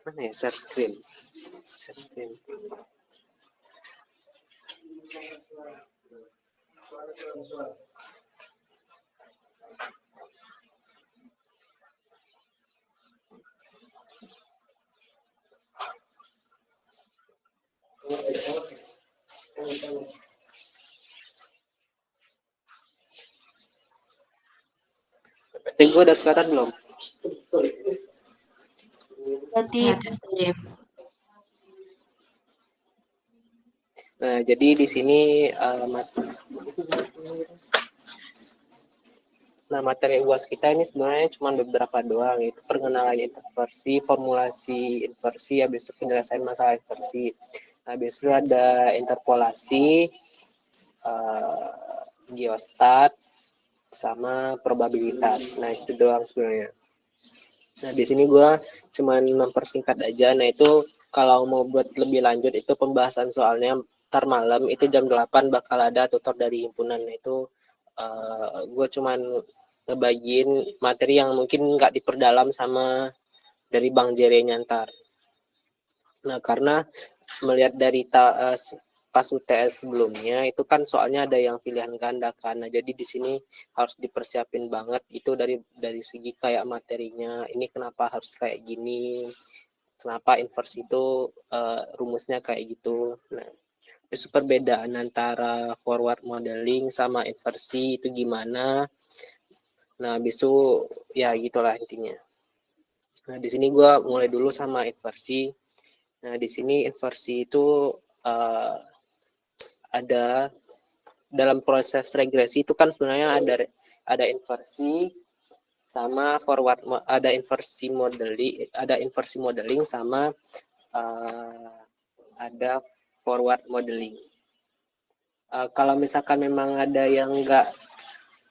Mana ya, share screen. Share screen. PPT gue udah kelihatan belum? Titip. Nah, jadi di sini materi UAS kita ini sebenarnya cuma beberapa doang, yaitu perkenalan inversi, formulasi inversi, habis itu penyelesaian masalah inversi. Nah, habis itu ada interpolasi, geostat, sama probabilitas. Nah, itu doang sebenarnya. Nah, di sini gue cuman mempersingkat aja. Nah, itu kalau mau buat lebih lanjut itu pembahasan soalnya ntar malam itu jam 8 bakal ada tutor dari himpunan. Nah, itu gue cuman ngebagiin materi yang mungkin nggak diperdalam sama dari Bang Jere nyantar. Nah, karena melihat dari pas UTS sebelumnya itu kan soalnya ada yang pilihan ganda kan. Nah, jadi di sini harus dipersiapin banget itu dari segi kayak materinya. Ini kenapa harus kayak gini? Kenapa inversi itu rumusnya kayak gitu. Nah, itu perbedaan antara forward modeling sama inversi itu gimana. Nah, habis itu ya gitulah intinya. Nah, di sini gue mulai dulu sama inversi. Nah, di sini inversi itu ada dalam proses regresi itu kan sebenarnya ada inversi sama forward, ada inversi modeling sama ada forward modeling. Kalau misalkan memang ada yang enggak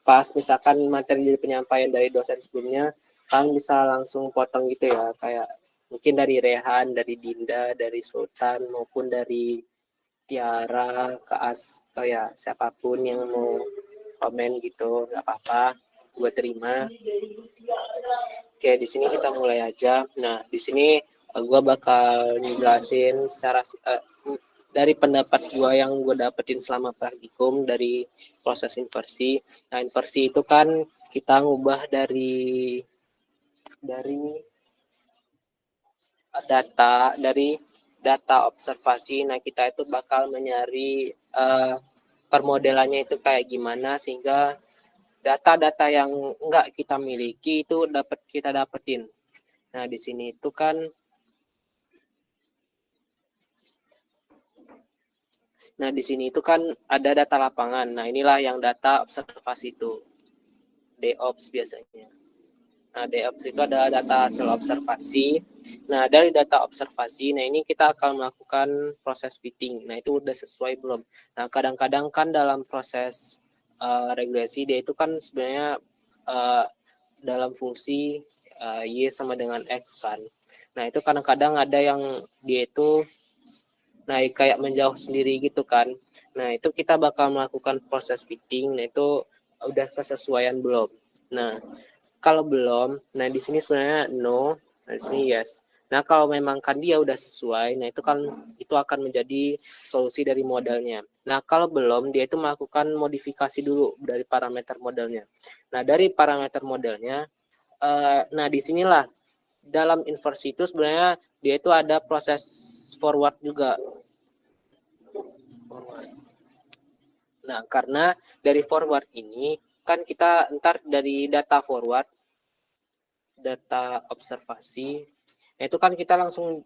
pas, misalkan materi penyampaian dari dosen sebelumnya, kalian bisa langsung potong gitu ya, kayak mungkin dari Rehan, dari Dinda, dari Sultan, maupun dari Tiara, oh ya, siapapun yang mau komen gitu, nggak apa-apa, gue terima. Oke, di sini kita mulai aja. Nah, di sini gue bakal jelasin secara dari pendapat gue yang gue dapetin selama praktikum dari proses inversi. Nah, inversi itu kan kita ngubah dari data observasi. Nah, kita itu bakal menyari permodelannya itu kayak gimana sehingga data-data yang enggak kita miliki itu kita dapetin. Nah, di sini itu kan ada data lapangan. Nah, inilah yang data observasi itu. DOps biasanya. Nah, DOps itu adalah data hasil observasi. Nah, dari data observasi, nah ini kita akan melakukan proses fitting. Nah, itu udah sesuai belum? Nah, kadang-kadang kan dalam proses regresi dia itu kan sebenarnya dalam fungsi Y sama dengan X kan. Nah, itu kadang-kadang ada yang dia itu naik kayak menjauh sendiri gitu kan. Nah, itu kita bakal melakukan proses fitting. Nah, itu udah kesesuaian belum? Nah, kalau belum, nah di sini sebenarnya no, nah di sini yes. Nah, kalau memang kan dia udah sesuai, nah itu akan menjadi solusi dari modelnya. Nah, kalau belum, dia itu melakukan modifikasi dulu dari parameter modelnya. Nah, dari parameter modelnya, nah disinilah dalam inversi itu sebenarnya dia itu ada proses forward juga. Nah, karena dari forward ini kan kita ntar dari data forward, data observasi, nah itu kan kita langsung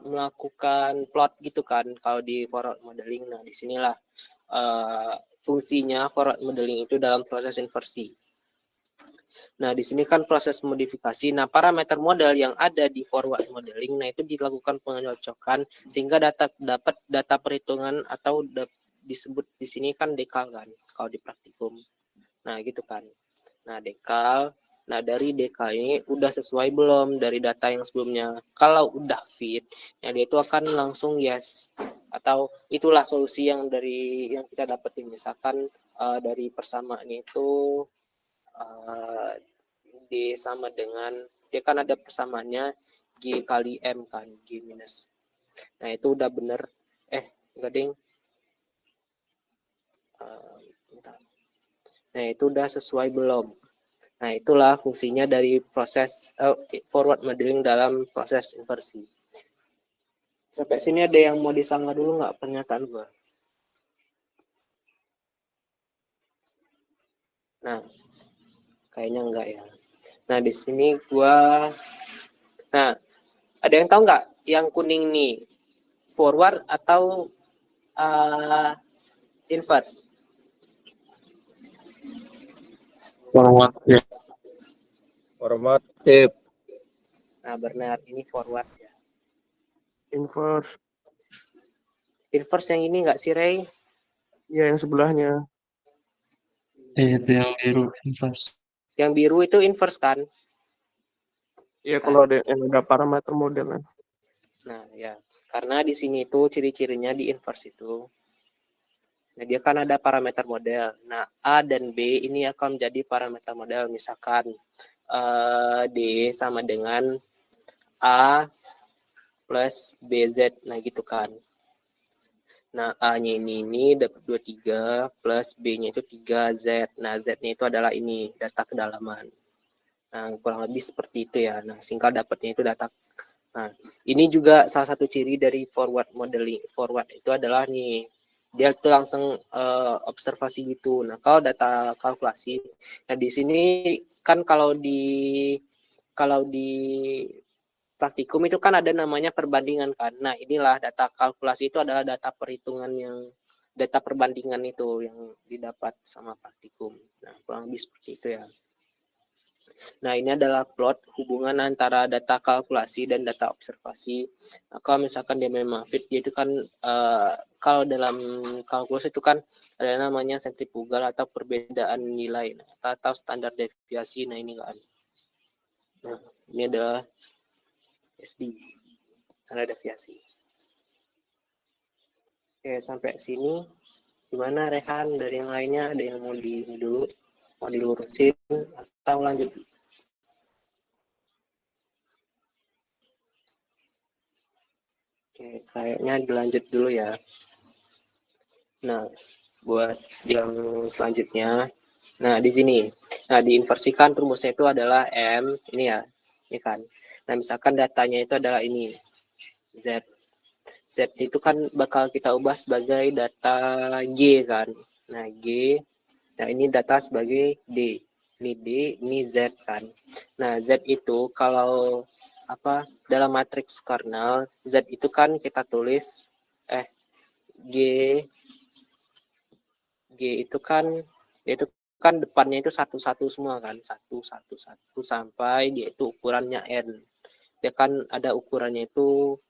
melakukan plot gitu kan kalau di forward modeling. Nah, disinilah fungsinya forward modeling itu dalam proses inversi. Nah, di sini kan proses modifikasi. Nah, parameter model yang ada di forward modeling, nah itu dilakukan pencocokan sehingga dapat data perhitungan atau disebut di sini kan dekal kan kalau di praktikum. Nah, gitu kan. Nah, dekal. Nah, dari dekal ini udah sesuai belum dari data yang sebelumnya? Kalau udah fit, ya dia itu akan langsung yes. Atau itulah solusi yang kita dapetin. Misalkan dari persamaan itu sama dengan dia kan ada persamaannya G kali M kan, G minus. Nah itu udah bener. Enggak ding. Bentar. Nah itu udah sesuai belum? Nah itulah fungsinya dari proses forward modeling dalam proses inversi. Sampai sini ada yang mau disanggah dulu nggak pernyataan gue? Nah, kayaknya enggak ya. Nah, di sini nah, ada yang tahu nggak yang kuning nih forward atau inverse? Formatif. Formatif. Nah, benar, ini forward ya. Inverse. Inverse yang ini nggak sih, Ray? Iya, yang sebelahnya. Itu yang biru inverse. Yang biru itu inverse kan? Iya, kalau ada yang ada parameter modelnya. Nah, ya. Karena di sini itu ciri-cirinya di inverse itu. Nah, dia kan ada parameter model. Nah, A dan B ini akan menjadi parameter model. Misalkan D sama dengan A plus BZ. Nah, gitu kan. Nah, A-nya ini dapat 23 plus B-nya itu 3Z. Nah, Z-nya itu adalah ini, data kedalaman. Nah, kurang lebih seperti itu ya. Nah, singkat dapatnya itu data. Nah, ini juga salah satu ciri dari forward modeling. Forward itu adalah nih, dia tuh langsung observasi gitu. Nah, kalau data kalkulasi, nah di sini kan kalau di praktikum itu kan ada namanya perbandingan kan. Nah, inilah data kalkulasi itu adalah data perhitungan data perbandingan itu yang didapat sama praktikum. Nah, kurang lebih seperti itu ya. Nah, ini adalah plot hubungan antara data kalkulasi dan data observasi. Nah, kalau misalkan dia memang fit, dia itu kan kalau dalam kalkulasi itu kan ada namanya sentrifugal atau perbedaan nilai, atau standar deviasi. Nah, ini kan. Nah, ini adalah SD, standar deviasi. Oke, sampai sini gimana Rehan? Dari yang lainnya ada yang mau dulu, mau dilurusin atau lanjut? Oke, kayaknya dilanjut dulu ya. Nah, buat yang selanjutnya, nah di sini, nah diinversikan rumusnya itu adalah M, ini ya, ini kan. Nah, misalkan datanya itu adalah ini, Z. Z itu kan bakal kita ubah sebagai data G kan. Nah, G, nah ini data sebagai D. Ini D, ini Z kan. Nah, Z itu kalau dalam matriks kernel, Z itu kan kita tulis G itu kan depannya itu satu semua kan, satu sampai dia itu ukurannya N. Dia kan ada ukurannya itu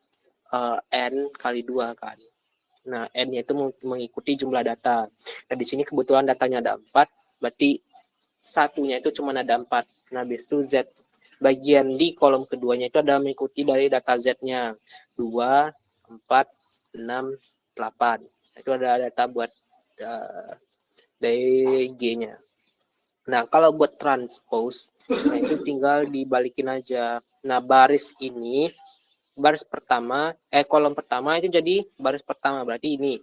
N kali 2 kan. Nah, N-nya itu mengikuti jumlah data. Nah, di sini kebetulan datanya ada 4, berarti satunya itu cuma ada 4. Nah, habis itu Z bagian di kolom keduanya itu ada mengikuti dari data Z-nya 2, 4, 6, 8. Itu ada data buat dari G-nya. Nah, kalau buat transpose, nah itu tinggal dibalikin aja. Nah, baris pertama, kolom pertama itu jadi baris pertama, berarti ini.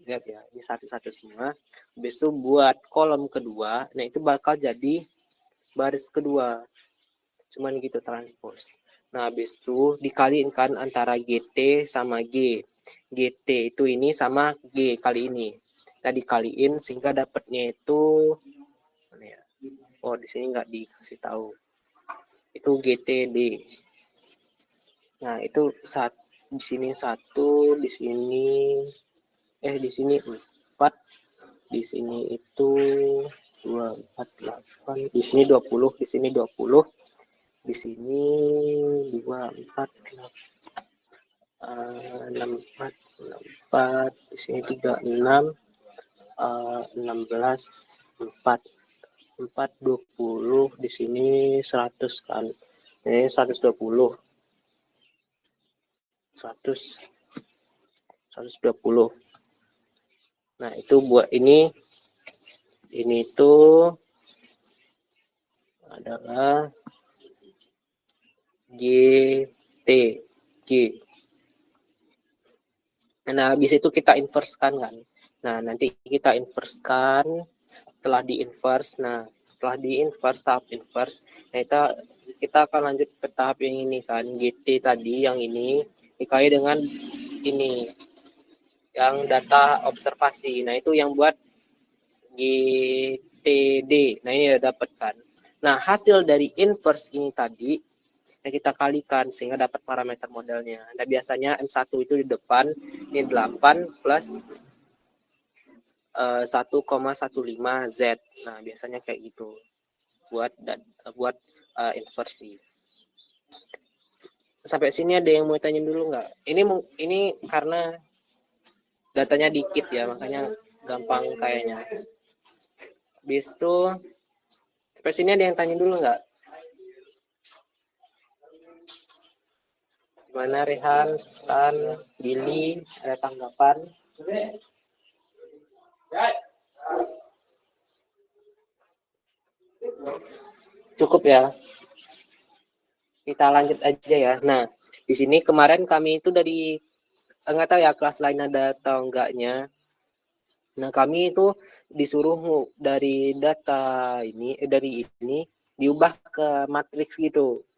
Lihat ya, ini satu-satu semua. Habis itu buat kolom kedua, nah itu bakal jadi baris kedua. Cuman gitu transpose. Nah, habis itu dikaliin kan antara GT sama G. GT itu ini sama G kali ini. Nah, dikaliin sehingga dapatnya itu di sini nggak dikasih tahu. Itu GTD. Nah, itu di sini 1, di sini 4, di sini itu 2, 4, 8, di sini 20, di sini 20, di sini 2, 4, 6, 4, di sini 3, 6, 16, 4, 20, di sini 100 kan. Ini 120. 120. Nah, itu buat ini tuh adalah G, T, G. Nah, habis itu kita inversekan kan. Nah, nanti kita inversekan, setelah di-inverse, nah, setelah di-inverse, tahap inverse, nah kita akan lanjut ke tahap yang ini kan, GT tadi, yang ini, dikali dengan ini, yang data observasi. Nah, itu yang buat GTD. Nah, ini udah dapat kan. Nah, hasil dari inverse ini tadi, kita kalikan sehingga dapat parameter modelnya. Nah, biasanya M1 itu di depan, ini 8 plus 1,15 Z. Nah, biasanya kayak gitu buat inversi. Sampai sini ada yang mau tanya dulu nggak? Ini karena datanya dikit ya, makanya gampang kayaknya. Habis itu sampai sini ada yang tanya dulu nggak? Gimana Rehan, Sultan, Billy, ada tanggapan? Cukup ya. Kita lanjut aja ya. Nah, di sini kemarin kami itu dari nggak tahu ya kelas lain ada atau enggaknya. Nah, kami itu disuruh dari data ini dari ini diubah ke matriks gitu.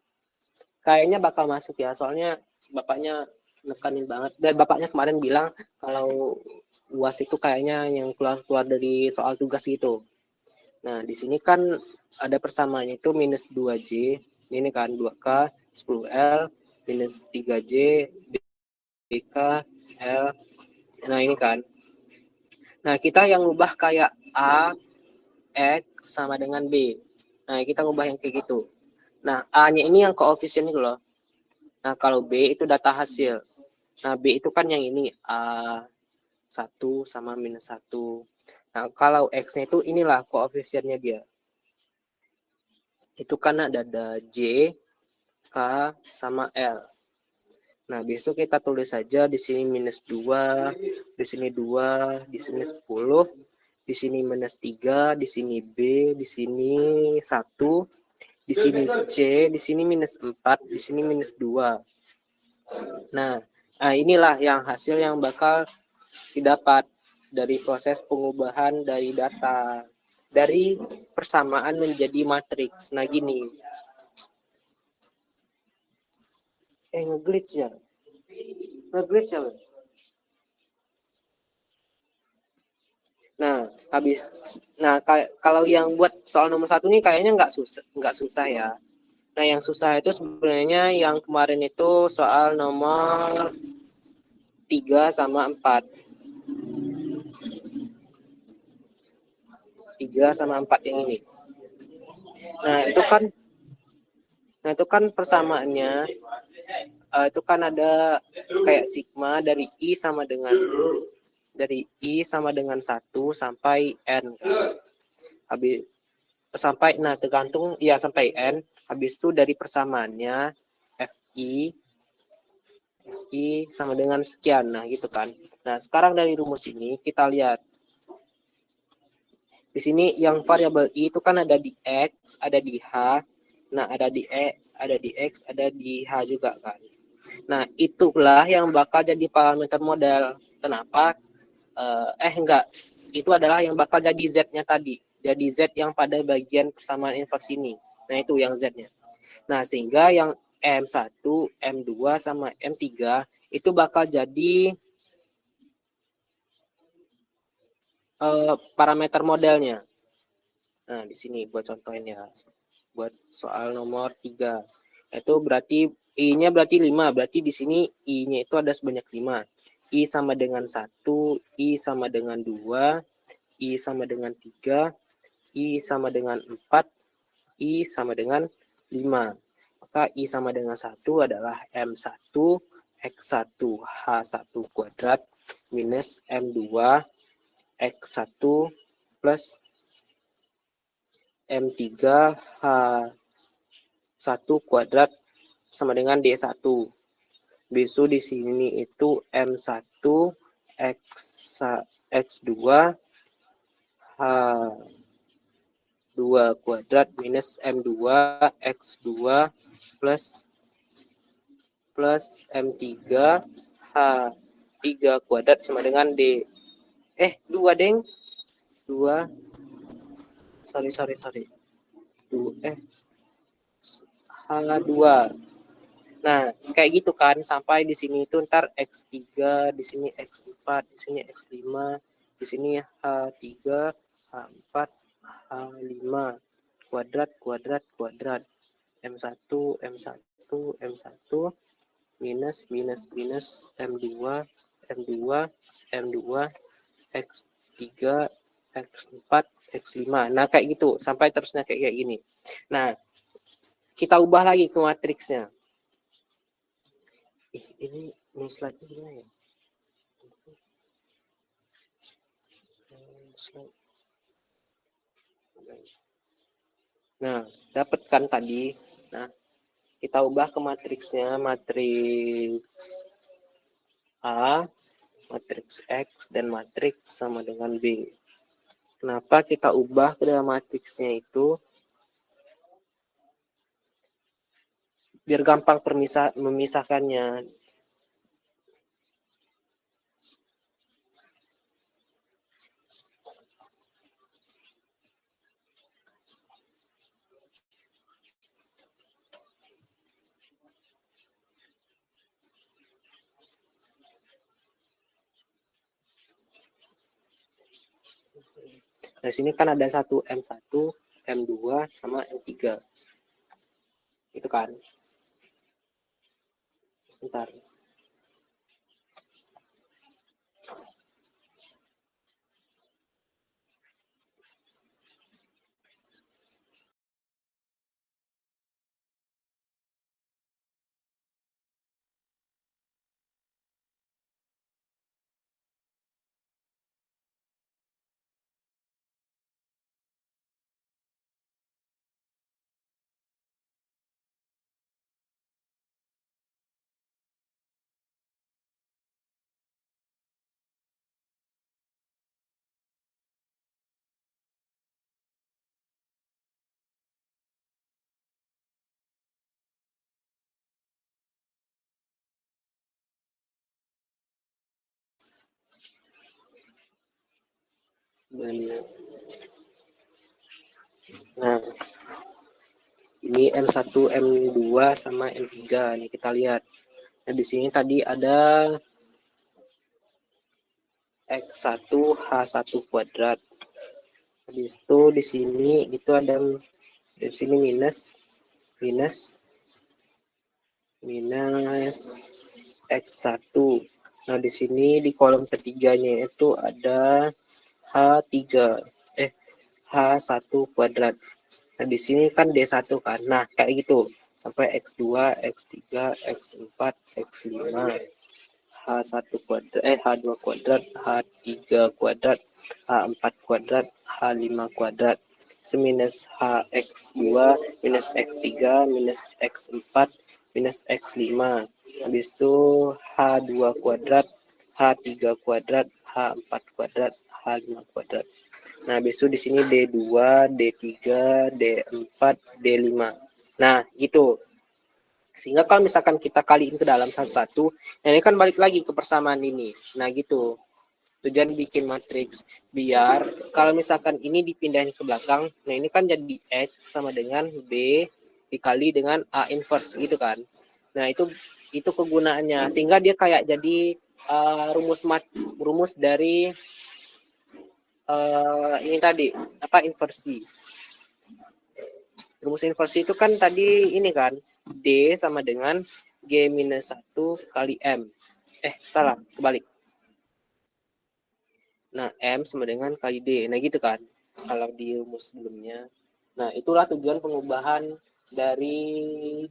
Kayaknya bakal masuk ya, soalnya bapaknya nekanin banget. Dan bapaknya kemarin bilang kalau UAS itu kayaknya yang keluar dari soal tugas gitu. Nah, di sini kan ada persamaannya itu minus 2J, ini kan 2K, 10L, minus 3J, BK, L. Nah, ini kan. Nah, kita yang ubah kayak A, X sama dengan B. Nah, kita ubah yang kayak gitu. Nah, A-nya ini yang koefisien itu loh. Nah, kalau B itu data hasil. Nah, B itu kan yang ini, A1 sama minus 1. Nah, kalau X-nya itu inilah koefisiennya dia. Itu kan ada J, K, sama L. Nah, besok kita tulis saja di sini minus 2, di sini 2, di sini 10, di sini minus 3, di sini B, di sini 1, di sini C, di sini minus 4, di sini minus 2. Nah, inilah yang hasil yang bakal didapat dari proses pengubahan dari data. Dari persamaan menjadi matriks. Nah, gini. Nge-glitch ya? Nge-glitch ya? Nah, habis. Nah, kalau yang buat soal nomor 1 nih kayaknya nggak susah ya. Nah, yang susah itu sebenarnya yang kemarin itu soal nomor 3 sama 4. 3 sama 4 yang ini. Nah, itu kan persamaannya itu kan ada kayak sigma dari I sama dengan 1 sampai N kan. Habis sampai tergantung ya sampai N. Habis itu dari persamaannya FI sama dengan sekian. Nah, gitu kan. Nah, sekarang dari rumus ini kita lihat. Di sini yang variabel I itu kan ada di X, ada di H. Nah, ada di E, ada di X, ada di H juga kan. Nah, itulah yang bakal jadi parameter model. Kenapa? Enggak. Itu adalah yang bakal jadi Z-nya tadi. Jadi Z yang pada bagian persamaan inversi ini. Nah, itu yang Z-nya. Nah, sehingga yang M1, M2, sama M3 itu bakal jadi parameter modelnya. Nah, di sini buat contohin ya. Buat soal nomor 3. Itu berarti I-nya berarti 5. Berarti di sini I-nya itu ada sebanyak 5. I sama dengan 1, I sama dengan 2, I sama dengan 3, I sama dengan 4, I sama dengan 5. Maka I sama dengan 1 adalah M1 X1 H1 kuadrat minus M2 X1 plus M3 H1 kuadrat sama dengan D1. Besok di sini itu M1 X2 H2 kuadrat minus M2 X2 plus plus M3 H3 kuadrat sama dengan D. 2 deng. 2. Sorry. H2. Nah, kayak gitu kan sampai di sini itu ntar X3, di sini X4, di sini X5, di sini H3, H4, H5 kuadrat M1 M1 minus M2 X3 X4 X5. Nah, kayak gitu sampai terusnya kayak gini. Nah, kita ubah lagi ke matriksnya. Ini slide gimana ya? Nah, dapatkan tadi. Nah, kita ubah ke matriksnya, matriks A, matriks X, dan matriks sama dengan B. Kenapa kita ubah ke dalam matriksnya itu? Biar gampang memisahkannya. Nah, sini kan ada satu M1, M2, sama M3. Itu kan. Sebentar. Nah, ini M1, M2 sama M3 nih kita lihat. Nah, di sini tadi ada X1 H1 kuadrat. Habis itu di sini itu ada di sini minus X1. Nah, di sini di kolom ketiganya itu ada H3 H1 kuadrat. Nah, di sini kan D1 kan. Nah, kayak gitu. Sampai X2, X3, X4, X5, H1 kuadrat, H2 kuadrat, H3 kuadrat, H4 kuadrat, H5 kuadrat. Seminus HX2, minus X3, minus X4, minus X5. Habis itu H2 kuadrat, H3 kuadrat, H4 kuadrat, H5 kuadrat. Nah, habis itu di sini D2, D3, D4, D5. Nah, gitu. Sehingga kalau misalkan kita kaliin ke dalam satu-satu, nah ini kan balik lagi ke persamaan ini. Nah, gitu. Tujuan bikin matriks biar kalau misalkan ini dipindahin ke belakang, nah ini kan jadi X sama dengan B dikali dengan A inverse gitu kan. Nah, itu kegunaannya sehingga dia kayak jadi rumus dari ini tadi apa inversi. Rumus inversi itu kan tadi ini kan D sama dengan G minus 1 kali M. Salah, kebalik. Nah, M sama dengan kali D. Nah, gitu kan. Kalau di rumus sebelumnya. Nah, itulah tujuan pengubahan dari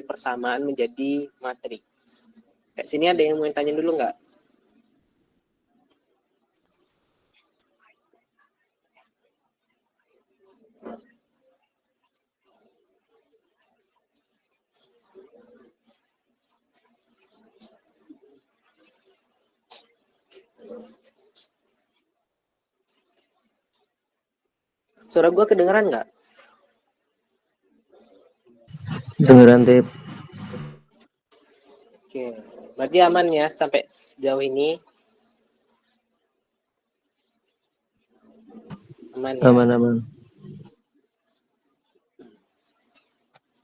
persamaan menjadi matriks. Kayak sini ada yang mau tanya dulu nggak? Suara gue kedengeran nggak? Dengeran Tip. Berarti aman ya sampai sejauh ini? Aman ya? Aman-aman.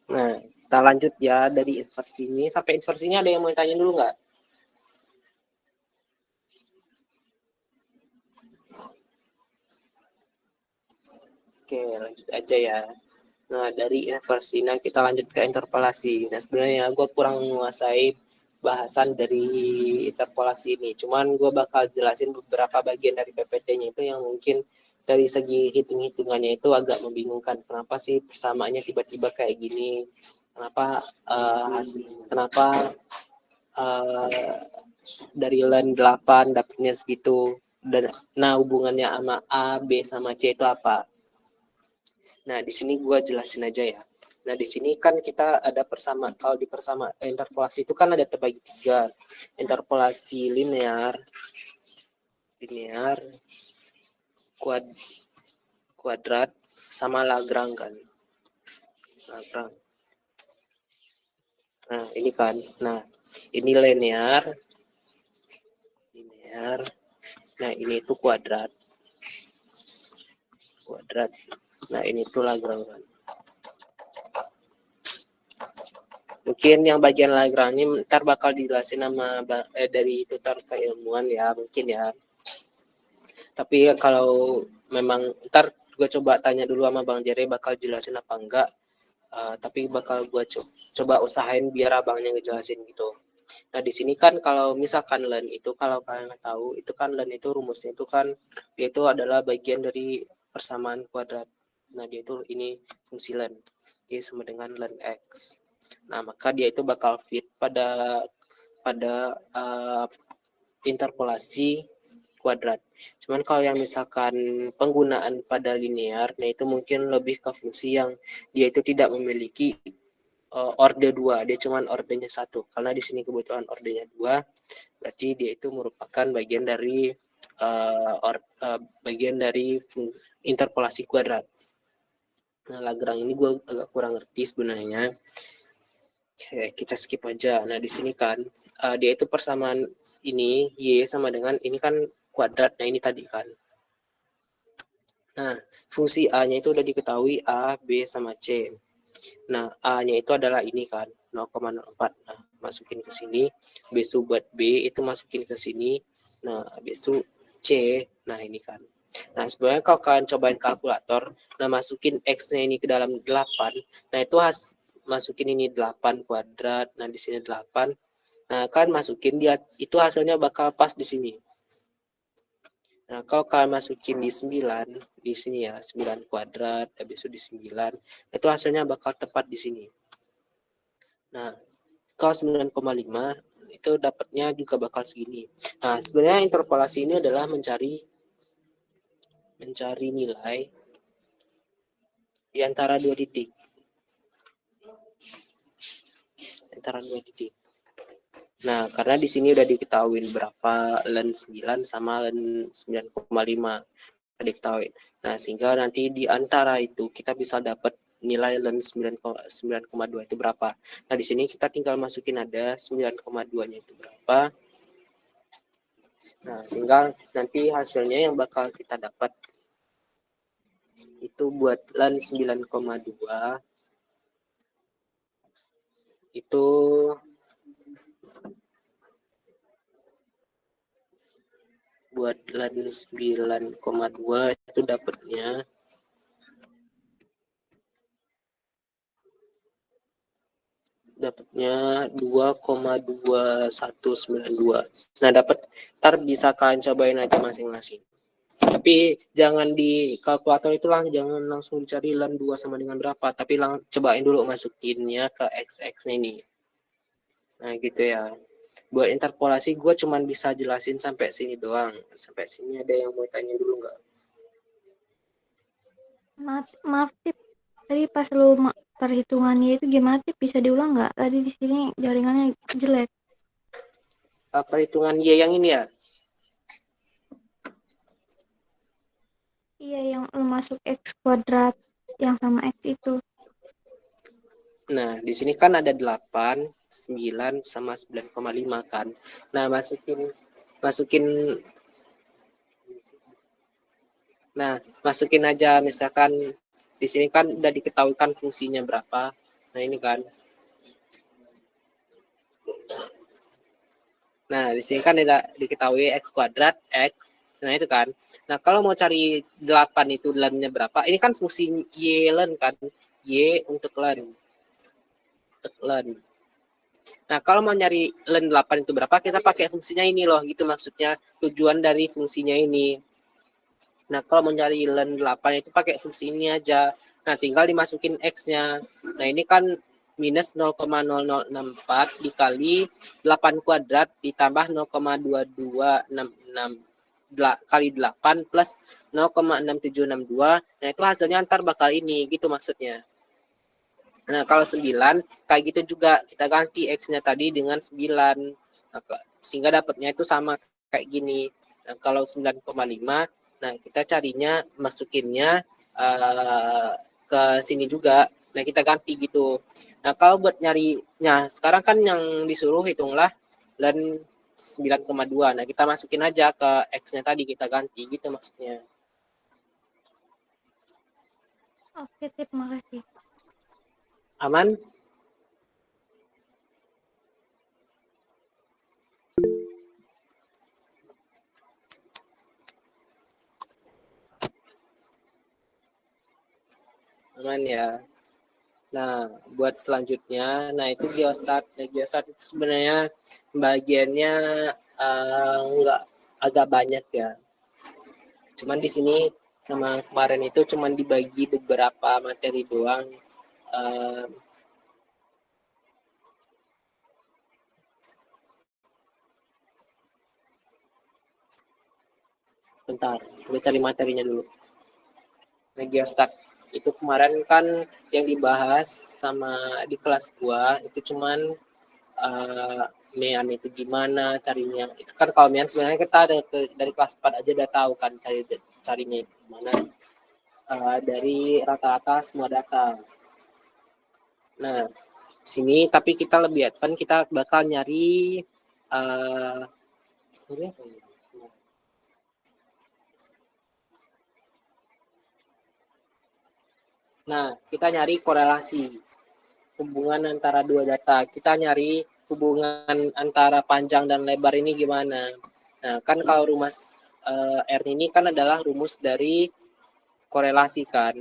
Nah, kita lanjut ya dari inversi ini. Sampai inversi ini ada yang mau tanya dulu nggak? Oke, lanjut aja ya. Nah, dari inversi, nah kita lanjut ke interpolasi. Nah, sebenarnya gue kurang menguasai bahasan dari interpolasi ini. Cuman gue bakal jelasin beberapa bagian dari PPT-nya itu yang mungkin dari segi hitung-hitungannya itu agak membingungkan. Kenapa sih persamaannya tiba-tiba kayak gini? Kenapa kenapa dari len 8 dapatnya segitu? Dan nah hubungannya sama A, B sama C itu apa? Nah, di sini gue jelasin aja ya. Nah, di sini kan kita ada persama. Kalau di interpolasi itu kan ada terbagi 3. Interpolasi linear, kuadrat, sama Lagrange kan. Lagrange. Nah, ini kan. Nah, ini linear. Nah, ini itu kuadrat. Nah, ini tuh Lagrange kan. Mungkin yang bagian Lagrange ini ntar bakal dijelasin sama dari tutor keilmuan ya, mungkin ya. Tapi kalau memang ntar gue coba tanya dulu sama Bang Jere bakal jelasin apa enggak. Tapi bakal gue coba usahain biar abangnya ngejelasin gitu. Nah, di sini kan kalau misalkan len itu, kalau kalian tahu, itu kan len itu rumusnya itu kan dia itu adalah bagian dari persamaan kuadrat. Nah, dia itu ini fungsi len. Dia sama dengan len x. Nah, maka dia itu bakal fit pada interpolasi kuadrat. Cuman kalau yang misalkan penggunaan pada linear, nah itu mungkin lebih ke fungsi yang dia itu tidak memiliki orde 2, dia cuman ordenya 1. Karena di sini kebetulan ordenya 2, berarti dia itu merupakan bagian dari interpolasi kuadrat. Nah, Lagrange ini gue agak kurang ngerti sebenarnya. Oke, kita skip aja. Nah, di sini kan dia itu persamaan ini y sama dengan ini kan kuadrat. Nah, ini tadi kan. Nah, fungsi a-nya itu udah diketahui a, b sama c. Nah, a-nya itu adalah ini kan 0,04. Nah, masukin ke sini. Besok buat b itu masukin ke sini. Nah, besok c. Nah, ini kan. Nah, sebenarnya kalau kalian cobain kalkulator, nah masukin x-nya ini ke dalam 8. Nah, itu masukin ini 8 kuadrat. Nah, di sini 8. Nah, kalian masukin dia itu hasilnya bakal pas di sini. Nah, kalau kalian masukin di 9 di sini ya, 9 kuadrat, habis itu di 9, itu hasilnya bakal tepat di sini. Nah, kalau 9,5 itu dapatnya juga bakal segini. Nah, sebenarnya interpolasi ini adalah mencari nilai di antara dua titik. Nah, karena di sini udah diketahui berapa len 9 sama len 9,5 udah diketahui. Nah, sehingga nanti di antara itu kita bisa dapat nilai len 9,2 itu berapa. Nah, di sini kita tinggal masukin ada 9,2-nya itu berapa. Nah, sehingga nanti hasilnya yang bakal kita dapat itu buat len 9,2 itu buat len 9,2 itu dapatnya 2,2192. Nah, dapat ntar bisa kalian cobain aja masing-masing. Tapi jangan di kalkulator itu jangan langsung cari len 2 sama dengan berapa, tapi cobain dulu masukinnya ke x ini. Nah, gitu ya. Buat interpolasi gue cuman bisa jelasin sampai sini doang. Sampai sini ada yang mau tanya dulu nggak? Maaf Tip, tadi pas lu perhitungannya itu gimana Tip, bisa diulang nggak? Tadi di sini jaringannya jelek. Perhitungan Y yang ini ya? Iya, yang lu masuk x kuadrat yang sama x itu. Nah, di sini kan ada 8. 9 sama 9,5 kan. Nah, masukin masukin aja, misalkan di sini kan udah diketahuikan fungsinya berapa. Nah, ini kan. Nah, di sini kan diketahui x kuadrat x. Nah, itu kan. Nah, kalau mau cari 8 itu len-nya berapa? Ini kan fungsi y len kan. Y untuk len. Untuk len. Nah, kalau mau nyari len 8 itu berapa, kita pakai fungsinya ini loh, gitu maksudnya. Tujuan dari fungsinya ini. Nah, kalau mau nyari len 8 itu pakai fungsi ini aja. Nah, tinggal dimasukin x-nya. Nah, ini kan minus 0,0064 dikali 8 kuadrat ditambah 0,2266 kali 8 plus 0,6762. Nah, itu hasilnya ntar bakal ini, gitu maksudnya. Nah, kalau 9, kayak gitu juga. Kita ganti X-nya tadi dengan 9. Nah, sehingga dapatnya itu sama kayak gini. Nah, kalau 9,5, nah kita carinya, masukinnya ke sini juga. Nah, kita ganti gitu. Nah, kalau buat nyarinya, sekarang kan yang disuruh hitunglah len 9,2. Nah, kita masukin aja ke X-nya tadi, kita ganti gitu maksudnya. Oke, Tip, makasih. Aman? Aman ya. Nah, buat selanjutnya, nah itu geostat. Nah, geostat itu sebenarnya bagiannya enggak agak banyak ya. Cuman di sini sama kemarin itu cuman dibagi beberapa materi doang. Uh, bentar, gue cari materinya dulu. Nah, geostat itu kemarin kan yang dibahas sama di kelas gua itu cuman mean itu gimana carinya. Itu kan kalau mean sebenarnya kita dari kelas 4 aja udah tahu kan carinya itu gimana. Dari rata-rata semua data. Nah, sini tapi kita lebih advance, kita bakal nyari nah, kita nyari korelasi hubungan antara dua data. Kita nyari hubungan antara panjang dan lebar ini gimana. Nah, kan kalau rumus R ini kan adalah rumus dari korelasi kan.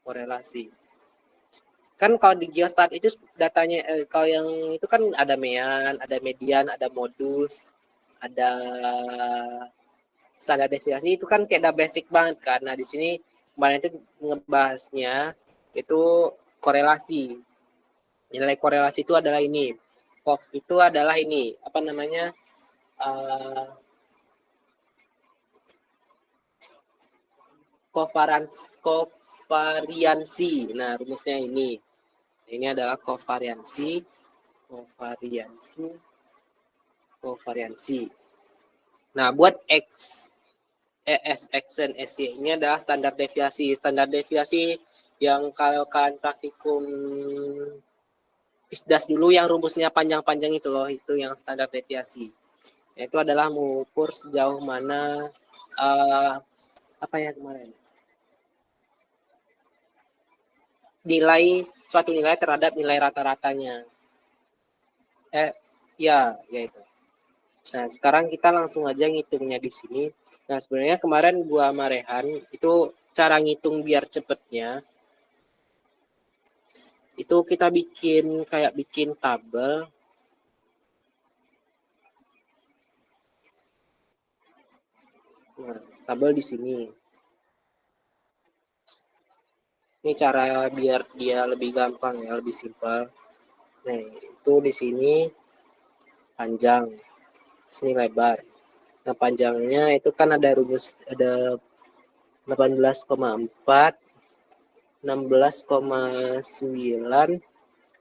Korelasi. Kan kalau di geostat itu datanya, kalau yang itu kan ada mean, ada median, ada modus, ada standar deviasi, itu kan kayak udah basic banget kan. Nah, di sini kemarin itu ngebahasnya itu korelasi. Nilai korelasi itu adalah ini. Kof itu adalah ini, apa namanya? Kovariansi. Nah, rumusnya ini. Ini adalah kovariansi. Nah, buat X dan SY ini adalah standar deviasi. Standar deviasi yang kalau kalian praktikum ISDAS dulu yang rumusnya panjang-panjang itu loh, itu yang standar deviasi. Itu adalah mengukur sejauh mana apa ya kemarin? Suatu nilai terhadap nilai rata-ratanya. Ya itu. Nah, sekarang kita langsung aja ngitungnya di sini. Nah, sebenarnya kemarin gua sama Rehan itu cara ngitung biar cepetnya. Itu kita bikin tabel. Nah, tabel di sini. Ini cara biar dia lebih gampang ya, lebih simpel. Nah, itu di sini panjang, sini lebar. Nah, panjangnya itu kan ada rumus, ada 18,4, 16,9,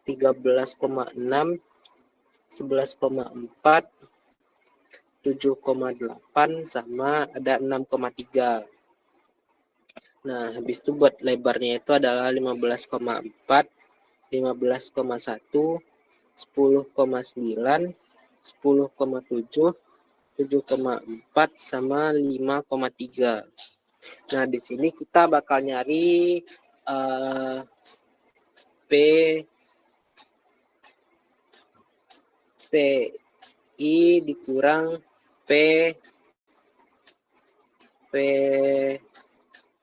13,6, 11,4, 7,8, sama ada 6,3. Nah, habis itu buat lebarnya itu adalah 15,4, 15,1, 10,9, 10,7, 7,4 sama 5,3. Nah, di sini kita bakal nyari PI dikurang P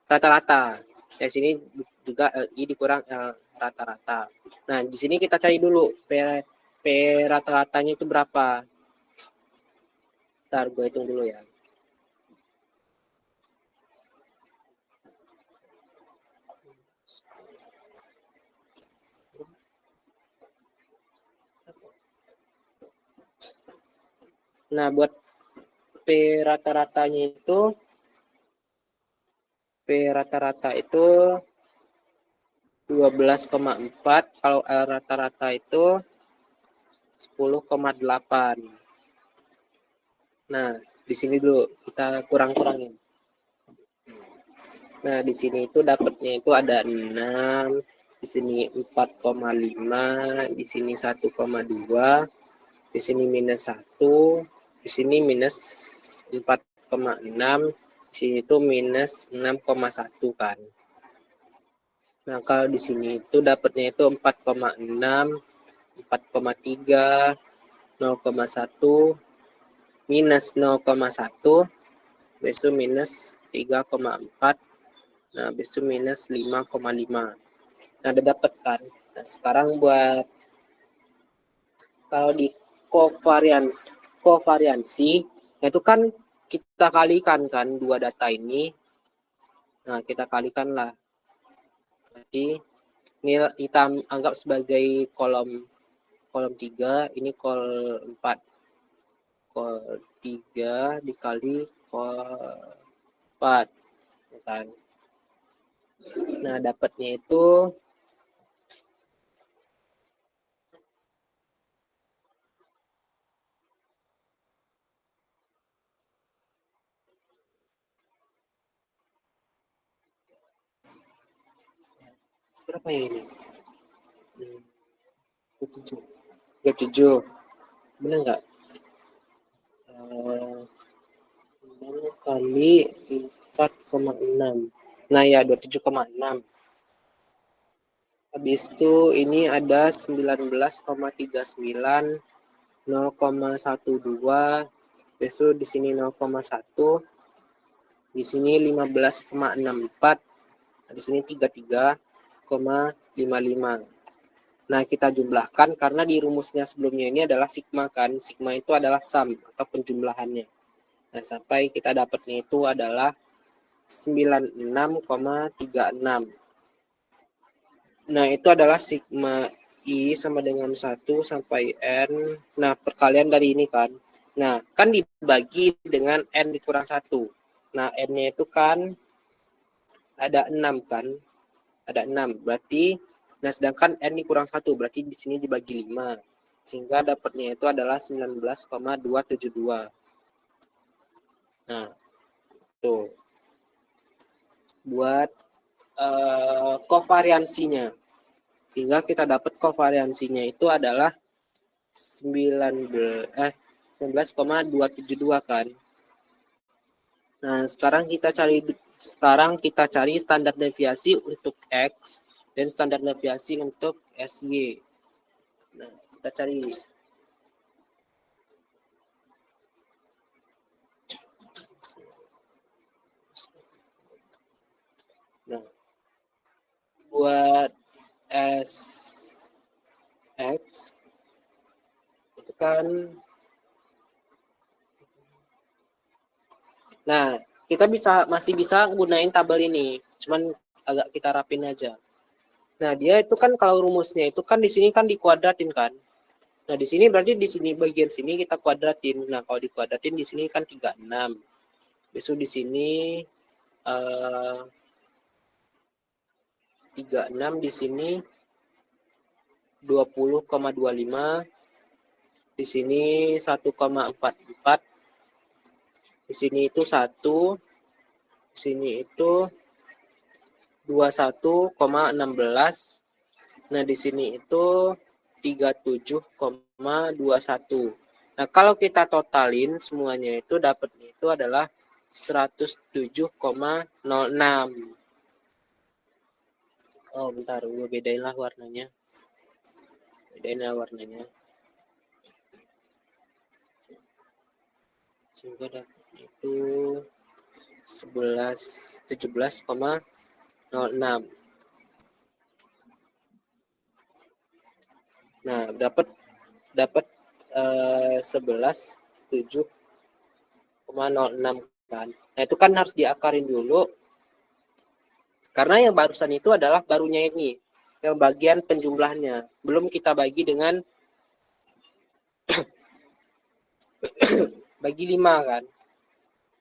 rata-rata. Di sini juga LI dikurang L rata-rata. Nah, di sini kita cari dulu P rata-ratanya itu berapa. Ntar gue hitung dulu ya. Nah, buat P rata-ratanya itu P rata-rata itu 12,4, kalau L rata-rata itu 10,8. Nah, di sini dulu kita kurang-kurangin. Nah, di sini itu dapatnya itu ada 6, di sini 4,5, di sini 1,2, di sini minus 1, di sini minus 4,6, di sini itu minus 6,1 kan. Nah, kalau di sini itu dapatnya itu 4,6, 4,3, 0,1, minus 0,1, besok minus 3,4, nah besok minus 5,5. Nah, udah dapat kan. Nah, sekarang buat kalau di kovariansi itu kan kita kalikan kan dua data ini. Nah, kita kalikan lah. Jadi ini kita anggap sebagai kolom 3, ini kol 4. Kol 3 dikali kol 4 kan. Nah, dapatnya itu berapa ya ini? 27. Benar nggak? 6 kali 4,6. Nah, ya 27,6. Habis itu ini ada 19,39, 0,12, besok di sini 0,1, di sini 15,64, di sini 33,55. Nah, kita jumlahkan karena di rumusnya sebelumnya ini adalah sigma kan. Sigma itu adalah sum atau penjumlahannya. Nah, sampai kita dapatnya itu adalah 96,36. Nah, itu adalah sigma I sama dengan 1 sampai N. Nah, perkalian dari ini kan. Nah, kan dibagi dengan N dikurang 1. Nah, N-nya itu kan ada 6 kan. Ada 6. Berarti, nah sedangkan N dikurang 1. Berarti di sini dibagi 5. Sehingga dapatnya itu adalah 19,272. Nah, tuh. Buat kovariansinya. Sehingga kita dapat kovariansinya itu adalah 19,272 kan. Nah, sekarang kita cari standar deviasi untuk X dan standar deviasi untuk SY. Nah, kita cari. Nah, buat SX itu kan, nah kita masih bisa gunain tabel ini, cuman agak kita rapin aja. Nah, dia itu kan kalau rumusnya itu kan di sini kan dikuadratin kan. Nah, di sini berarti di sini bagian sini kita kuadratin. Nah, kalau dikuadratin di sini kan 36. Besok di sini 36, di sini 20,25, di sini 1,44, di sini itu 1, di sini itu 21,16. Nah, di sini itu 37,21. Nah, kalau kita totalin semuanya itu dapatnya itu adalah 107,06. Oh, bentar, gue bedain lah warnanya. Bedain lah warnanya. Sehingga dapatnya itu 17,06. Nah, dapat 11,7,06 kan. Nah, itu kan harus diakarin dulu. Karena yang barusan itu adalah barunya ini, yang bagian penjumlahnya. Belum kita bagi dengan bagi 5 kan.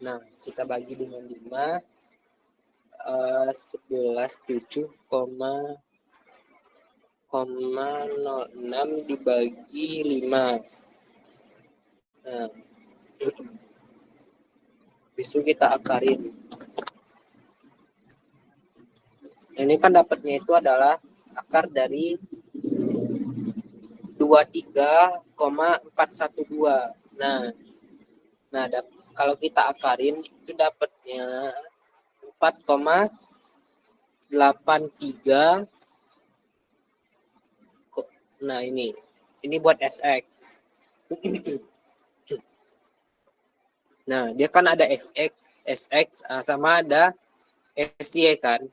Nah, kita bagi dengan 5, 11,7,06 dibagi 5. Nah, habis itu kita akarin. Ini kan dapatnya itu adalah akar dari 23,412. Nah, kalau kita akarin itu dapatnya 4,83. Nah, ini buat SX. Nah, dia kan ada SX sama ada SY kan.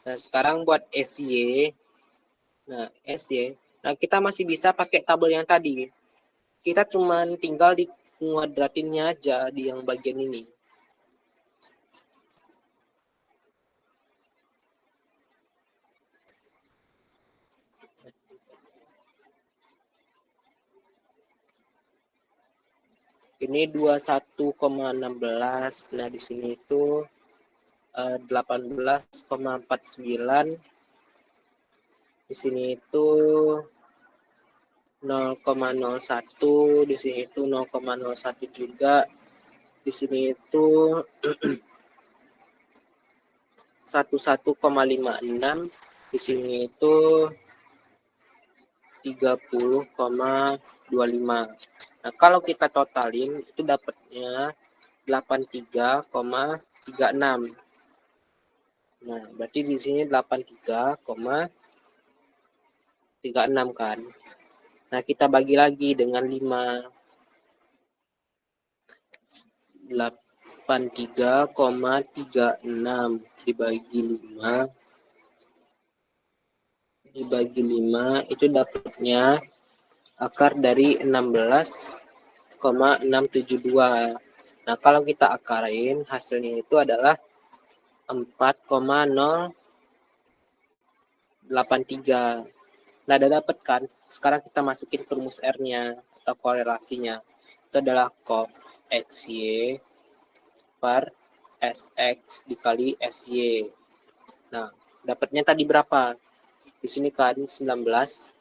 Nah, sekarang buat SY. Nah, SY. Nah, kita masih bisa pakai tabel yang tadi. Kita cuman tinggal di kuadratinnya aja di yang bagian ini. Ini 21,16. Nah, di sini itu 18,49. Di sini itu 0,01, di sini itu 0,01 juga. Di sini itu 11,56. Di sini itu 30,25. Nah, kalau kita totalin itu dapatnya 83,36. Nah, berarti di sini 83,36 kan. Nah, kita bagi lagi dengan 5. 83,36 dibagi 5 itu dapatnya akar dari 16,672. Nah, kalau kita akarin hasilnya itu adalah 4,083. Nah, udah dapat kan? Sekarang kita masukin ke rumus R-nya atau korelasinya. Itu adalah cof XY per SX dikali SY. Nah, dapatnya tadi berapa? Di sini kan 19,272.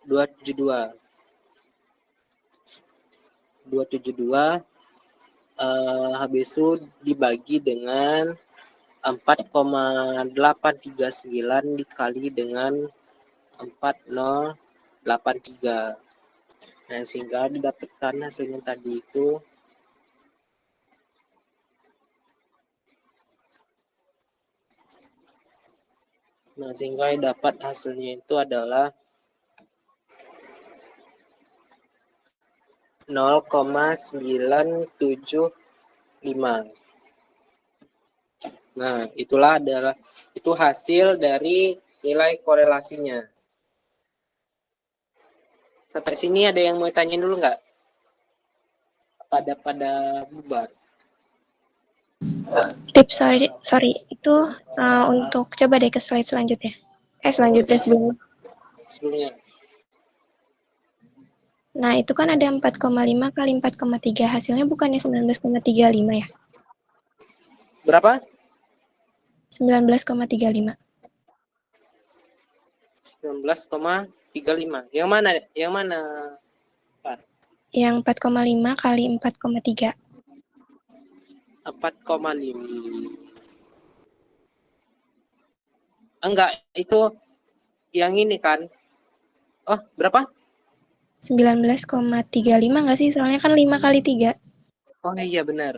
272 habis itu dibagi dengan 4,839 dikali dengan 4083. Nah, sehingga didapatkan hasilnya tadi itu dapat hasilnya itu adalah 0,975. Nah, itu hasil dari nilai korelasinya. Sampai sini ada yang mau tanyain dulu nggak? Pada bubar. Tips sorry itu untuk coba deh ke slide selanjutnya. Selanjutnya Sebelumnya. Nah, itu kan ada 4,5 kali 4,3. Hasilnya bukannya 19,35 ya? Berapa? 19,35. 19,35. Yang mana? Yang 4,5 kali 4,3. 4,5. Enggak, itu yang ini kan. Oh, berapa? 19,35 nggak sih? Soalnya kan 5 kali 3. Oh iya benar.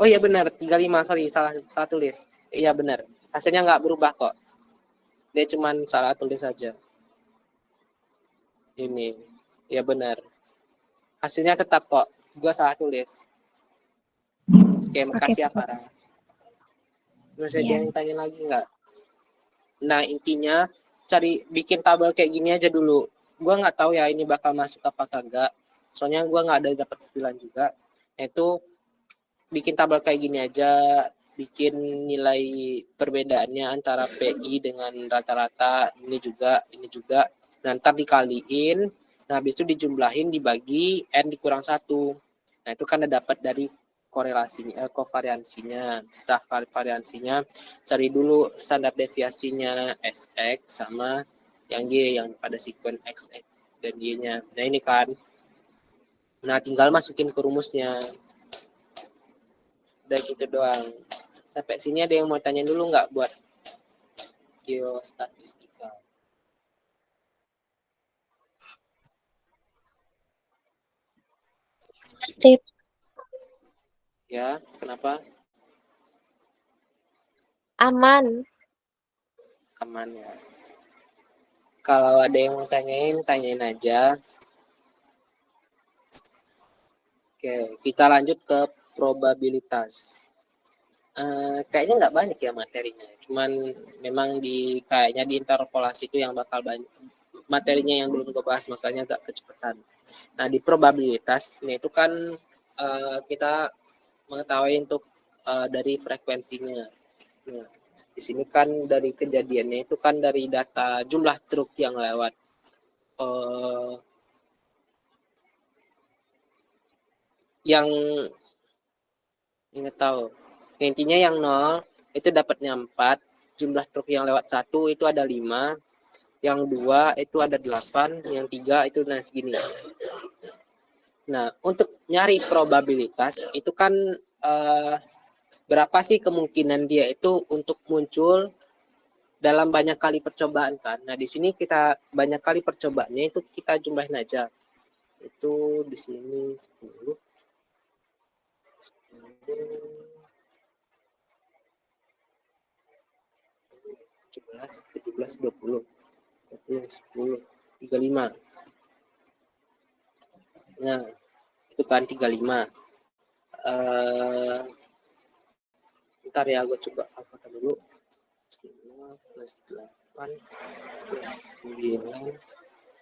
Oh iya benar, 35, sorry, salah tulis. Iya benar. Hasilnya nggak berubah kok. Dia cuman salah tulis saja. Ini. Iya benar. Hasilnya tetap kok. Gua salah tulis. Oke, Oke, makasih ya Farah. Terus ada iya. yang tanya lagi nggak? Nah, intinya bikin tabel kayak gini aja dulu. Gua nggak tahu ya ini bakal masuk apa kagak. Soalnya gua nggak ada dapat 9 juga. Itu bikin tabel kayak gini aja, bikin nilai perbedaannya antara PI dengan rata-rata, ini juga. Nah, ntar dikaliin, nah habis itu dijumlahin, dibagi, N dikurang 1. Nah, itu kan dapat dari korelasinya, kovariansinya. Setelah variansinya, cari dulu standar deviasinya SX sama yang Y, yang pada sekuen XX dan Y-nya. Nah, ini kan. Nah, tinggal masukin ke rumusnya. Udah gitu doang. Sampai sini ada yang mau tanya dulu nggak buat geostatistika? Tip. Ya, kenapa? Aman. Aman ya. Kalau ada yang mau tanyain aja. Oke, kita lanjut ke probabilitas. Kayaknya nggak banyak ya materinya. Cuman memang kayaknya di interpolasi itu yang bakal banyak materinya yang belum gue bahas, makanya agak kecepatan. Nah, di probabilitas ini itu kan kita mengetahui untuk dari frekuensinya. Nah, di sini kan dari kejadiannya itu kan dari data jumlah truk yang lewat. Yang ingat tahu. Intinya yang 0 itu dapatnya 4, jumlah truk yang lewat 1 itu ada 5, yang 2 itu ada 8, yang 3 itu segini. Nah, untuk nyari probabilitas itu kan berapa sih kemungkinan dia itu untuk muncul dalam banyak kali percobaan kan. Nah, di sini kita banyak kali percobaannya itu kita jumlahin aja. Itu di sini 10 17, 17, 20, 10, 35. Nah, itu kan 35. Ntar ya, gue coba angkatan dulu. 5 plus 8 plus 9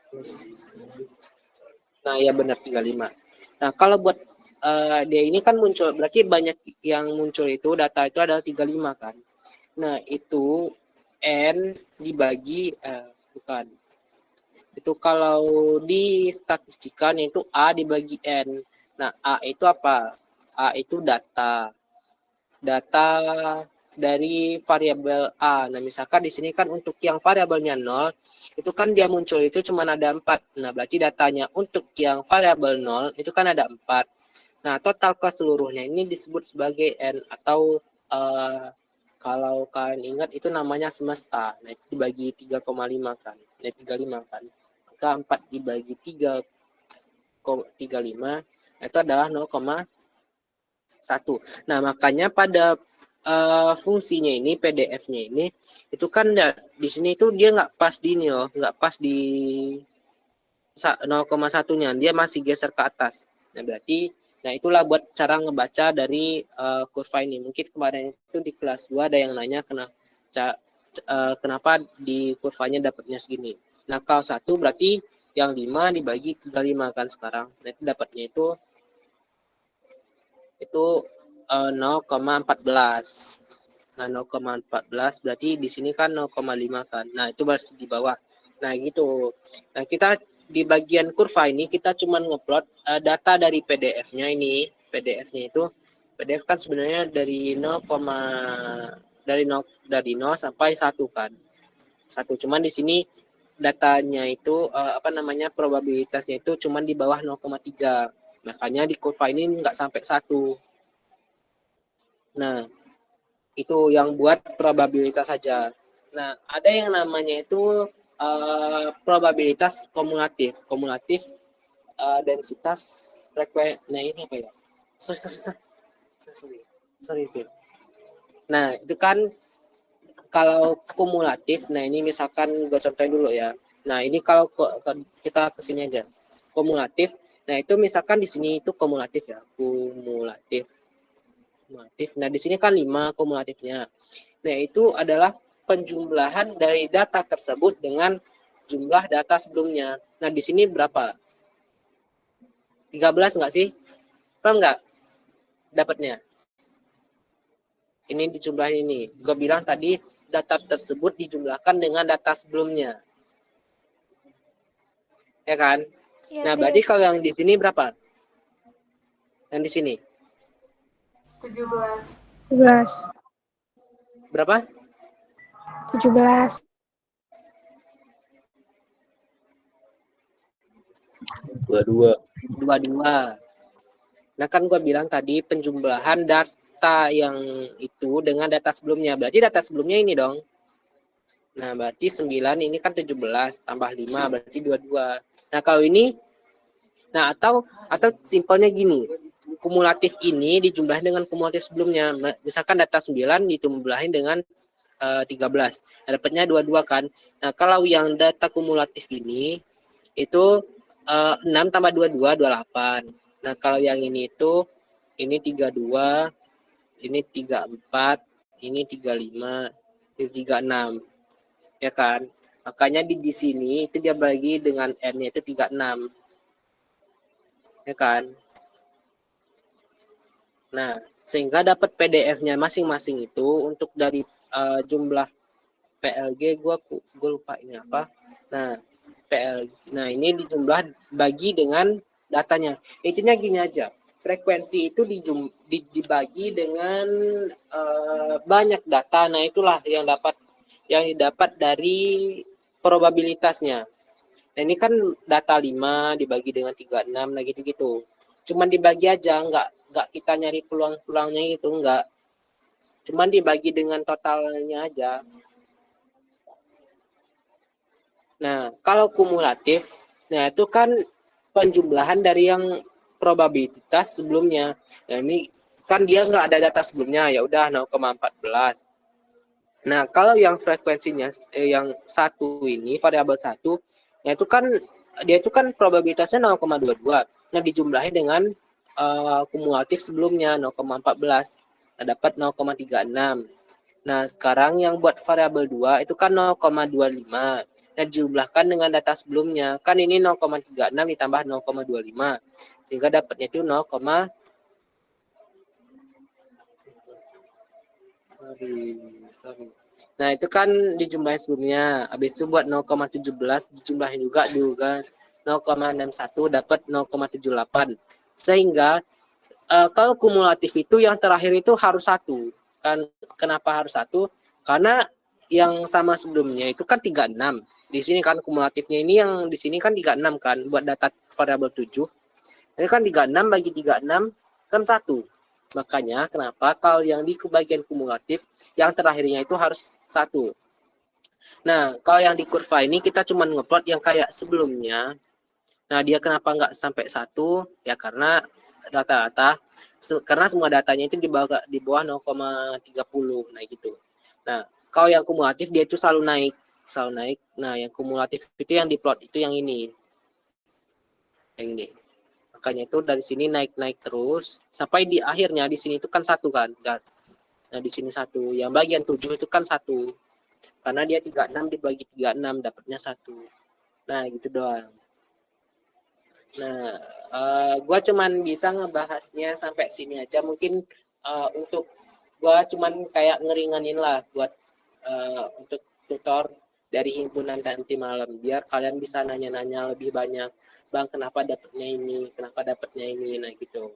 plus 9. Nah, ya benar 35. Nah, kalau buat dia ini kan muncul, berarti banyak yang muncul itu, data itu adalah 35 kan. Nah, itu N dibagi, bukan. Itu kalau di statistika itu A dibagi N. Nah, A itu apa? A itu data dari variabel A. Nah, misalkan di sini kan untuk yang variabelnya 0, itu kan dia muncul itu cuma ada 4. Nah, berarti datanya untuk yang variabel 0 itu kan ada 4. Nah, total keseluruhnya ini disebut sebagai N atau kalau kalian ingat itu namanya semesta. Nah, itu dibagi 3,5 kan. Nah, 35 kan. Maka 4 dibagi 3,35 itu adalah 0,1. Nah, makanya pada fungsinya ini, PDF-nya ini, itu kan di sini itu dia nggak pas di ini loh, nggak pas di 0,1-nya, dia masih geser ke atas. Nah, berarti, nah itulah buat cara ngebaca dari kurva ini. Mungkin kemarin itu di kelas 2 ada yang nanya kenapa di kurvanya dapatnya segini. Nah, kalau 1 berarti yang 5 dibagi 35 kan sekarang. Nah, itu dapatnya itu 0,14. Nah, 0,14 berarti di sini kan 0,5 kan. Nah, itu baru di bawah. Nah, gitu. Nah, kita di bagian kurva ini kita cuma ngeplot data dari PDF-nya ini. PDF-nya itu PDF kan sebenarnya dari 0, dari 0 sampai 1 kan. 1 cuman di sini datanya itu probabilitasnya itu cuman di bawah 0,3. Makanya di kurva ini nggak sampai 1. Nah, itu yang buat probabilitas saja. Nah, ada yang namanya itu probabilitas kumulatif. Kumulatif densitas frekuensi. Nah, ini apa ya? Sorry, Phil. Nah, itu kan kalau kumulatif, nah ini misalkan gue contohin dulu ya. Nah, ini kalau kita ke sini aja. Kumulatif. Nah, itu misalkan di sini itu kumulatif ya. Kumulatif. Nah, di sini kan 5 kumulatifnya. Nah, itu adalah penjumlahan dari data tersebut dengan jumlah data sebelumnya. Nah, di sini berapa? 13 nggak sih? Paham nggak dapatnya? Ini dijumlahin ini. Gue bilang tadi data tersebut dijumlahkan dengan data sebelumnya. Ya kan? Iya, Nah, Dek. berarti kalau yang di sini berapa? Yang di sini? 17. Berapa? 17. 22. Nah, kan gue bilang tadi penjumlahan data yang itu dengan data sebelumnya. Berarti data sebelumnya ini dong. Nah, berarti 9 ini kan 17 tambah 5 berarti 22. Nah, kalau ini atau simpelnya gini. Kumulatif ini dijumlahin dengan kumulatif sebelumnya. Misalkan data 9 dijumlahin dengan 13. Nah, dapatnya 22 kan. Nah, kalau yang data kumulatif ini itu 6 tambah 22 28. Nah, kalau yang ini itu ini 32, ini 34, ini 35, ini 36. Ya kan? Makanya di sini itu dia bagi dengan n-nya itu 36. Ya kan? Nah, sehingga dapat PDF-nya masing-masing itu untuk dari jumlah PLG gue lupa ini apa. Nah, Nah, ini dijumlah bagi dengan datanya. Intinya gini aja. Frekuensi itu dibagi dengan banyak data. Nah, itulah yang didapat dari probabilitasnya. Nah, ini kan data 5 dibagi dengan 36 nah gitu-gitu. Cuman dibagi aja, nggak kita nyari peluang-peluangnya itu enggak. Cuman dibagi dengan totalnya aja. Nah, kalau kumulatif, nah itu kan penjumlahan dari yang probabilitas sebelumnya. Nah, ini kan dia nggak ada data sebelumnya, ya udah 0,14. Nah, kalau yang frekuensinya yang satu ini variabel satu, nah itu kan probabilitasnya 0,22. Nah, dijumlahin dengan kumulatif sebelumnya 0,14. Nah, dapat 0,36. Nah, sekarang yang buat variabel 2 itu kan 0,25. Nah, dijumlahkan dengan data sebelumnya. Kan ini 0,36 ditambah 0,25. Sehingga dapatnya itu 0, sorry. Nah, itu kan dijumlahin sebelumnya. Habis itu buat 0,17 dijumlahin juga 0,61 dapat 0,78. Sehingga kalau kumulatif itu yang terakhir itu harus 1. Kan kenapa harus 1? Karena yang sama sebelumnya itu kan 36. Di sini kan kumulatifnya ini yang di sini kan 36 kan buat data variabel 7. Ini kan 36 bagi 36 kan 1. Makanya kenapa kalau yang di bagian kumulatif yang terakhirnya itu harus 1. Nah, kalau yang di kurva ini kita cuma ngeplot yang kayak sebelumnya. Nah, dia kenapa nggak sampai 1? Ya karena rata-rata karena semua datanya itu di bawah 0,30 nah gitu. Nah, kalau yang kumulatif dia itu selalu naik. Nah, yang kumulatif itu yang diplot itu yang ini. Yang ini. Makanya itu dari sini naik terus sampai di akhirnya di sini itu kan 1 kan. Nah, di sini 1. Yang bagian 7 itu kan 1. Karena dia 36 dibagi 36 dapatnya 1. Nah, gitu doang. Nah, gue cuman bisa ngebahasnya sampai sini aja. Mungkin untuk gue cuman kayak ngeringanin lah buat untuk tutor dari himpunan nanti malam. Biar kalian bisa nanya-nanya lebih banyak. Bang, kenapa dapatnya ini? Kenapa dapatnya ini? Nah, gitu.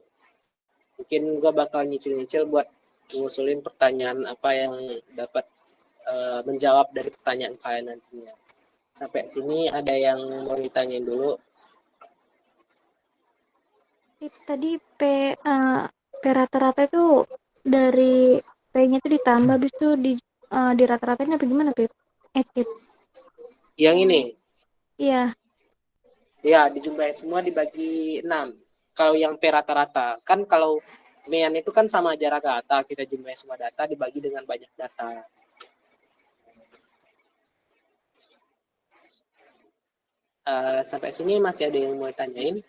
Mungkin gue bakal nyicil-nyicil buat ngusulin pertanyaan apa yang dapat menjawab dari pertanyaan kalian nantinya. Sampai sini ada yang mau ditanyain dulu? Tadi P rata-rata itu dari P-nya itu ditambah habis itu di rata-ratain apa gimana, Pip? Tip. Yang ini, Iya. ya dijumlahin semua dibagi 6. Kalau yang P rata-rata, kan kalau MEAN itu kan sama aja rata-rata, kita jumlahin semua data dibagi dengan banyak data. Sampai sini masih ada yang mau tanyain?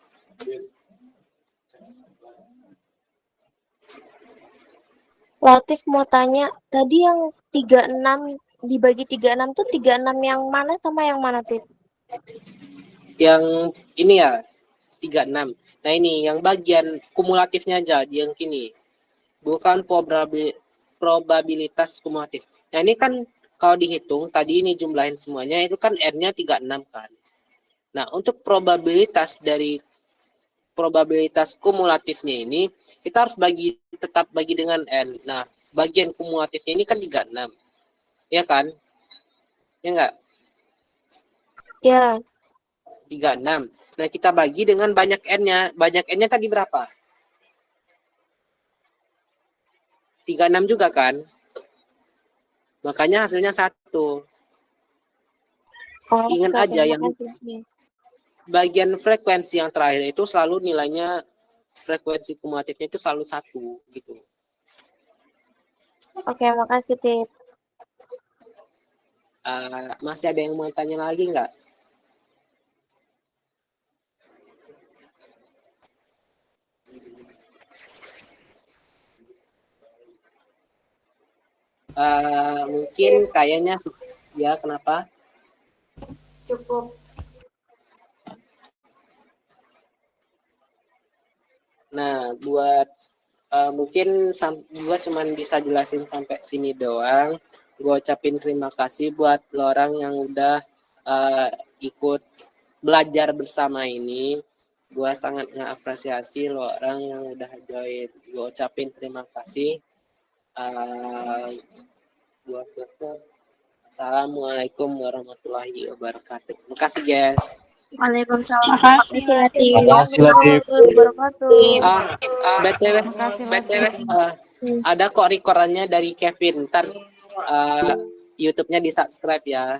Latif mau tanya, tadi yang 36 dibagi 36 tuh 36 yang mana sama yang mana, Tip? Yang ini ya, 36. Nah ini yang bagian kumulatifnya aja, yang kini. Bukan probabilitas kumulatif. Nah ini kan kalau dihitung, tadi ini jumlahin semuanya, itu kan N-nya 36 kan. Nah untuk probabilitas dari probabilitas kumulatifnya ini, kita harus tetap bagi dengan N. Nah bagian kumulatifnya ini kan 36. Ya kan? Ya enggak? Ya, 36. Nah, kita bagi dengan banyak N-nya. Banyak N-nya tadi berapa? 36 juga kan? Makanya hasilnya 1. Ingat oke, aja yang makasih. bagian frekuensi yang terakhir itu selalu nilainya, frekuensi kumulatifnya itu selalu 1 gitu. Oke, makasih, Tip. Masih ada yang mau tanya lagi nggak? Mungkin kayaknya ya, kenapa? Cukup. Nah, buat mungkin gue cuma bisa jelasin sampai sini doang. Gue ucapin terima kasih buat lo orang yang udah ikut belajar bersama ini. Gue sangat ngapresiasi lo orang yang udah join. Gue ucapin terima kasih. Gue tutup. Assalamualaikum warahmatullahi wabarakatuh. Terima kasih guys. Waalaikumsalam. Makasih, Latif. Makasih, Latif. Wabarakatuh. BTW, Makasih, BTW, Latif. ada kok rekorannya dari Kevin. Ntar YouTube-nya di subscribe ya.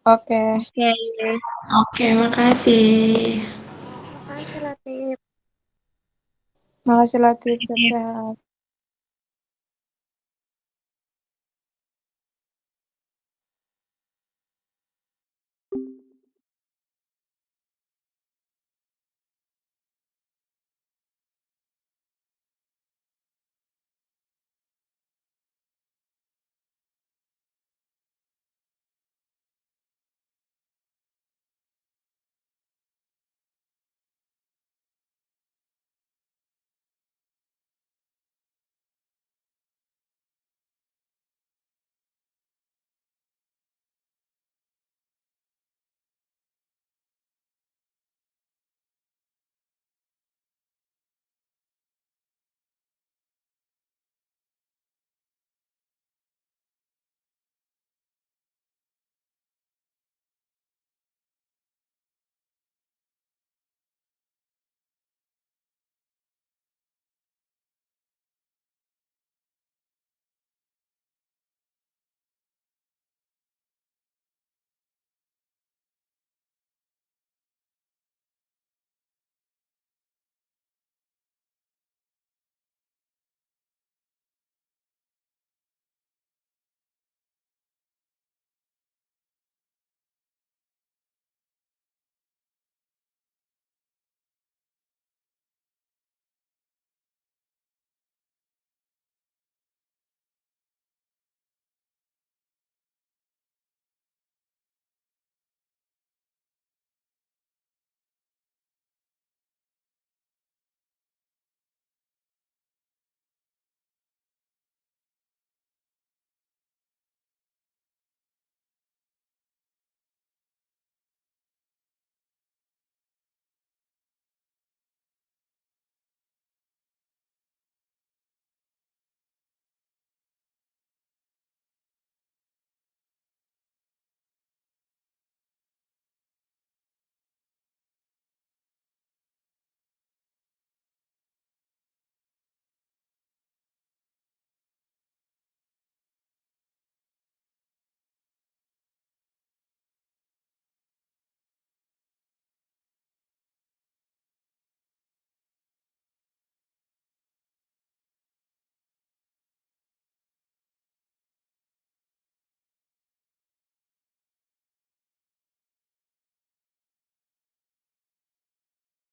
Oke. Oke, makasih. Makasih, Latif. Makasih, Latif. Sehat-sehat.